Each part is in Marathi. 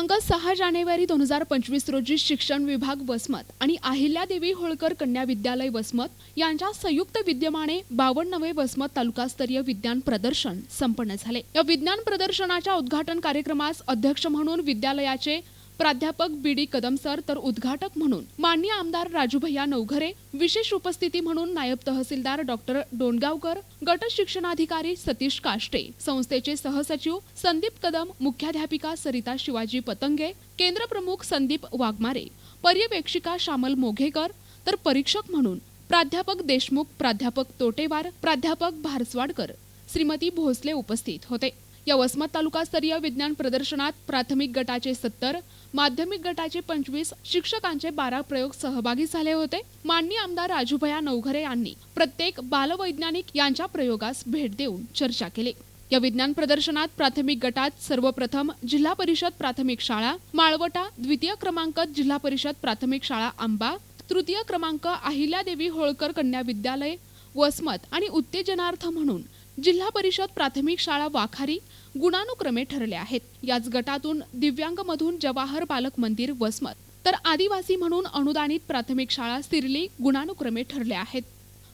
दिनांक 6 जानेवारी 2025 रोजी शिक्षण विभाग वसमत आणि अहिल्यादेवी होळकर कन्या विद्यालय वसमत यांच्या संयुक्त विद्यमाने 52वे वसमत तालुकास्तरीय विज्ञान प्रदर्शन संपन्न झाले। या विज्ञान प्रदर्शनाच्या उद्घाटन कार्यक्रमास अध्यक्ष म्हणून विद्यालयाचे प्राध्यापक बी.डी. कदम सर तर उद्घाटक म्हणून माननीय आमदार राजूभैया नवघरे, विशेष उपस्थिती म्हणून नायब तहसीलदार डॉक्टर डोणगावकर, गट शिक्षणाधिकारी सतीश काष्टे, संस्थेचे सहसचिव संदीप कदम, मुख्याध्यापिका सरिता शिवाजी पतंगे, केंद्र प्रमुख संदीप वाघमारे, पर्यवेक्षिका श्यामल मोघेकर तर परीक्षक म्हणून प्राध्यापक देशमुख, प्राध्यापक तोटेवार, प्राध्यापक भारसवाडकर, श्रीमती भोसले उपस्थित होते। या वसमत तालुकास्तरीय विज्ञान प्रदर्शनात प्राथमिक गटाचे 70, माध्यमिक गटाचे 25, शिक्षकांचे 12 प्रयोग सहभागी झाले होते। माननीय आमदार राजूभैया नवघरे यांनी प्रत्येक बालवैज्ञानिक यांच्या प्रयोगास भेट देऊन चर्चा केली। या विज्ञान प्रदर्शनात प्राथमिक गटात सर्वप्रथम जिल्हा परिषद प्राथमिक शाळा माळवटा, द्वितीय क्रमांक जिल्हा परिषद प्राथमिक शाळा आंबा, तृतीय क्रमांक अहिल्यादेवी होळकर कन्या विद्यालय वसमत आणि उत्तेजनार्थ म्हणून जिल्हा परिषद प्राथमिक शाळा वाखारी गुणानुक्रमे ठरले आहेत। याच गटातून दिव्यांग मधून जवाहर बालक मंदिर वसमत तर आदिवासी म्हणून अनुदानित प्राथमिक शाळा सिरली गुणानुक्रमे ठरले आहेत।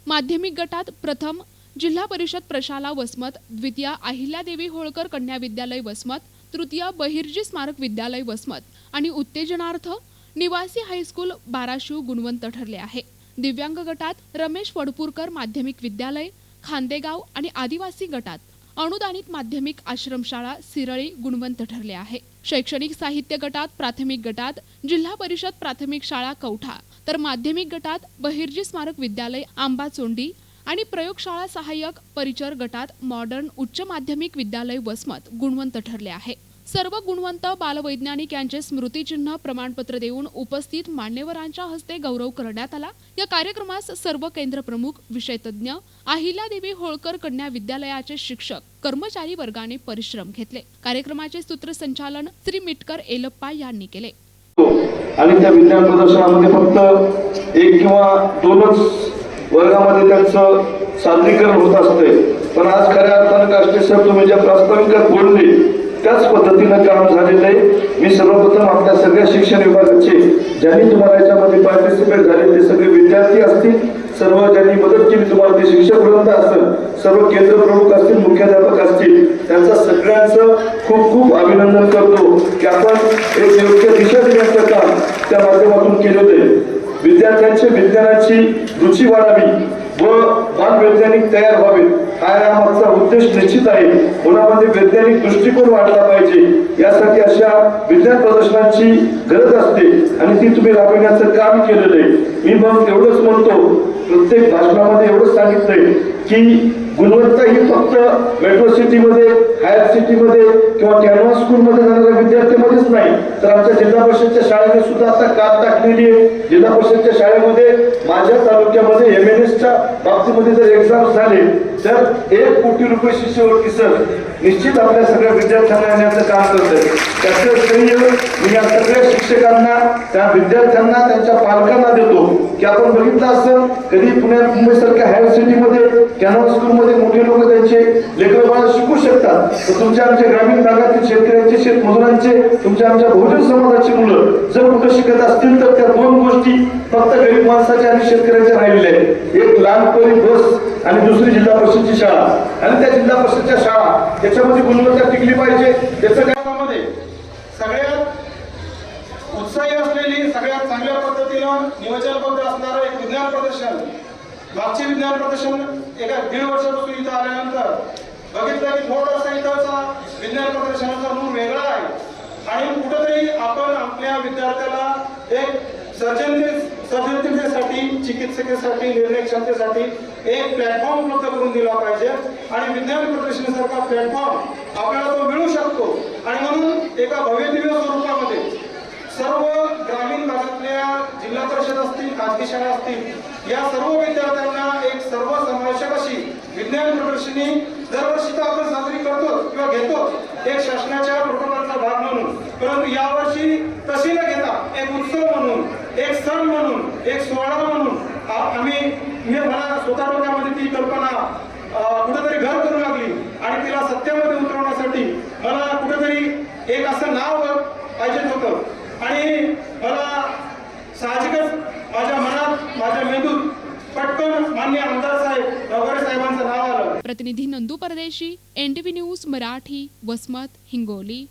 माध्यमिक गटात प्रथम जिल्हा परिषद प्रशाला वसमत, द्वितीय अहिल्यादेवी होळकर कन्या विद्यालय वसमत, तृतीय बहिर्जी स्मारक विद्यालय वसमत आणि उत्तेजनार्थ निवासी हायस्कूल बाराशिव गुणवंत ठरले आहे। दिव्यांग गटात रमेश वडपूरकर माध्यमिक विद्यालय खांदेगाव आणि आदिवासी गटात अनुदानित माध्यमिक आश्रमशाळा सिरळी गुणवंत ठरले आहे। शैक्षणिक साहित्य गटात प्राथमिक गटात जिल्हा परिषद प्राथमिक शाळा कवठा तर माध्यमिक गटात बहिर्जी स्मारक विद्यालय आंबाचोंडी आणि प्रयोगशाळा सहाय्यक परिचर गटात मॉडर्न उच्च माध्यमिक विद्यालय वसमत गुणवंत ठरले आहे। सर्व गुणवंत बालवैज्ञानिक यांचे स्मृतिचिन्ह प्रमाणपत्र देऊन उपस्थित मान्यवरांच्या हस्ते गौरव करण्यात आला। या कार्यक्रमास सर्व केंद्र प्रमुख, विषय तज्ञ, अहिल्यादेवी होळकर कन्या विद्यालयाचे शिक्षक, कर्मचारी वर्गाने परिश्रम घेतले। कार्यक्रमाचे सूत्रसंचालन श्री मिटकर एलप्पा यांनी केले। आणि त्या विज्ञान प्रदर्शनामध्ये फक्त एक किंवा दोनच वर्गामध्ये त्यांचं सादरीकरण होत असते, पण आज खऱ्या अर्थानं काष्टे सर तुम्ही ज्या प्रास्ताविकात बोलले त्याच पद्धतीनं काम झालेलं आहे। मी सर्वप्रथम आपल्या सगळ्या शिक्षण विभागाचे ज्यांनी तुम्हाला याच्यामध्ये पार्टिसिपेट झाले ते सगळे विद्यार्थी असतील, सर्व ज्यांनी मदत केली तुम्हाला ते शिक्षक वृंद असेल, सर्व केंद्र प्रमुख असतील, मुख्याध्यापक असतील, त्यांचं सगळ्यांचं खूप खूप अभिनंदन करतो की आपण एक योग्य दिशा देण्याचं काम त्या माध्यमातून केलेलं आहे। विद्यार्थ्यांच्या विज्ञानाची रुची वाढावी व बालवैज्ञानिक तयार व्हावे हा यामागचा उद्देश निश्चित आहे। मुलांमध्ये वैज्ञानिक दृष्टिकोन वाढला पाहिजे, यासाठी अशा विज्ञान प्रदर्शनांची गरज असते आणि ती तुम्ही राबविण्याचं काम केलेलं आहे। मी मग एवढंच म्हणतो, प्रत्येक भाषणामध्ये एवढंच सांगितलंय की गुणवत्ता ही फक्त मेट्रो सिटीमध्ये, हायर सिटीमध्ये किंवा कॅनव्हास स्कूलमध्ये जाणाऱ्या विद्यार्थ्यांमध्येच नाही, तर आमच्या जिल्हा परिषदच्या शाळेने सुद्धा आता कात टाकलेली आहे। जिल्हा परिषदच्या शाळेमध्ये माझ्या तालुक्यामध्ये MNSच्या बाबतीमध्ये जर एक्झाम झाले तर 1 कोटी रुपये शिष्यवृत्ती सर निश्चित आपल्या सगळ्या विद्यार्थ्यांना येण्याचं काम करतंय। त्याचं श्रेय मी या सगळ्या शिक्षकांना, त्या विद्यार्थ्यांना, त्यांच्या पालकांना देतो की आपण बघितलं असं कधी पुण्यात, मुंबईसारख्या हायर सिटीमध्ये कॅनव्हास स्कूलमध्ये मोठे लोक त्यांचे लेकरं बाळ शिकू शकतात, तर तुमच्या आमच्या ग्रामीण भागातील शेतकऱ्यांचे, शेतमजुरांचे, तुमच्या आमच्या बहुजन समाजाची मुलं जर कुठं शिकत असतील तर त्या दोन गोष्टी फक्त गरीब माणसाच्या आणि शेतकऱ्यांच्या राहिलेल्या आहेत। एक लहानपणी बस आणि दुसरी जिल्हा परिषदची शाळा, आणि त्या जिल्हा परिषदच्या शाळा त्याच्यामध्ये गुणवत्ता टिकली पाहिजे। त्याचं कामामध्ये सगळ्यात उत्साही असलेली, सगळ्यात चांगल्या पद्धतीनं नियोजनबद्ध असणारं एक विज्ञान प्रदर्शन, मागचे विज्ञान प्रदर्शन एका 1.5 वर्षापासून इथं आल्यानंतर बघितलं की थोडासा इथंचा विज्ञान प्रदर्शनाचा रूप वेगळा आहे आणि कुठेतरी आपण आपल्या विद्यार्थ्याला एक सर्जनशीलतेसाठी, चिकित्सकेसाठी, निर्णय क्षमतेसाठी एक प्लॅटफॉर्म उपलब्ध करून दिला पाहिजे आणि विज्ञान प्रदर्शनासारखा प्लॅटफॉर्म आपल्याला तो मिळू शकतो। आणि म्हणून एका भव्यदिव्य स्वरूपामध्ये सर्व ग्रामीण भागातल्या जिल्हा परिषद असतील, खाजगी शाळा असतील, या सर्व विद्यार्थ्यांना एक सर्वसमावेशक अशी विज्ञान प्रदर्शनी दरवर्षी तर आपण साजरी करतो किंवा घेतो एक शासनाच्या प्रोटोकॉलचा भाग म्हणून, परंतु यावर्षी तशी न घेता एक उत्सव म्हणून, एक सण म्हणून, एक सोहळा म्हणून मला स्वतः डोक्यामध्ये ती कल्पना कुठेतरी घर करू लागली आणि तिला सत्यामध्ये उतरवण्यासाठी मला कुठेतरी एक असं नाव पाहिजे होतं आणि मला साहजिकच माझ्या मनात माझ्या मेंदूत पटकन माननीय आमदार साहेब रघुवरे साहेबांचं नाव आलं. प्रतिनिधी नंदू परदेशी, NTV न्यूज मराठी, वसमत, हिंगोली.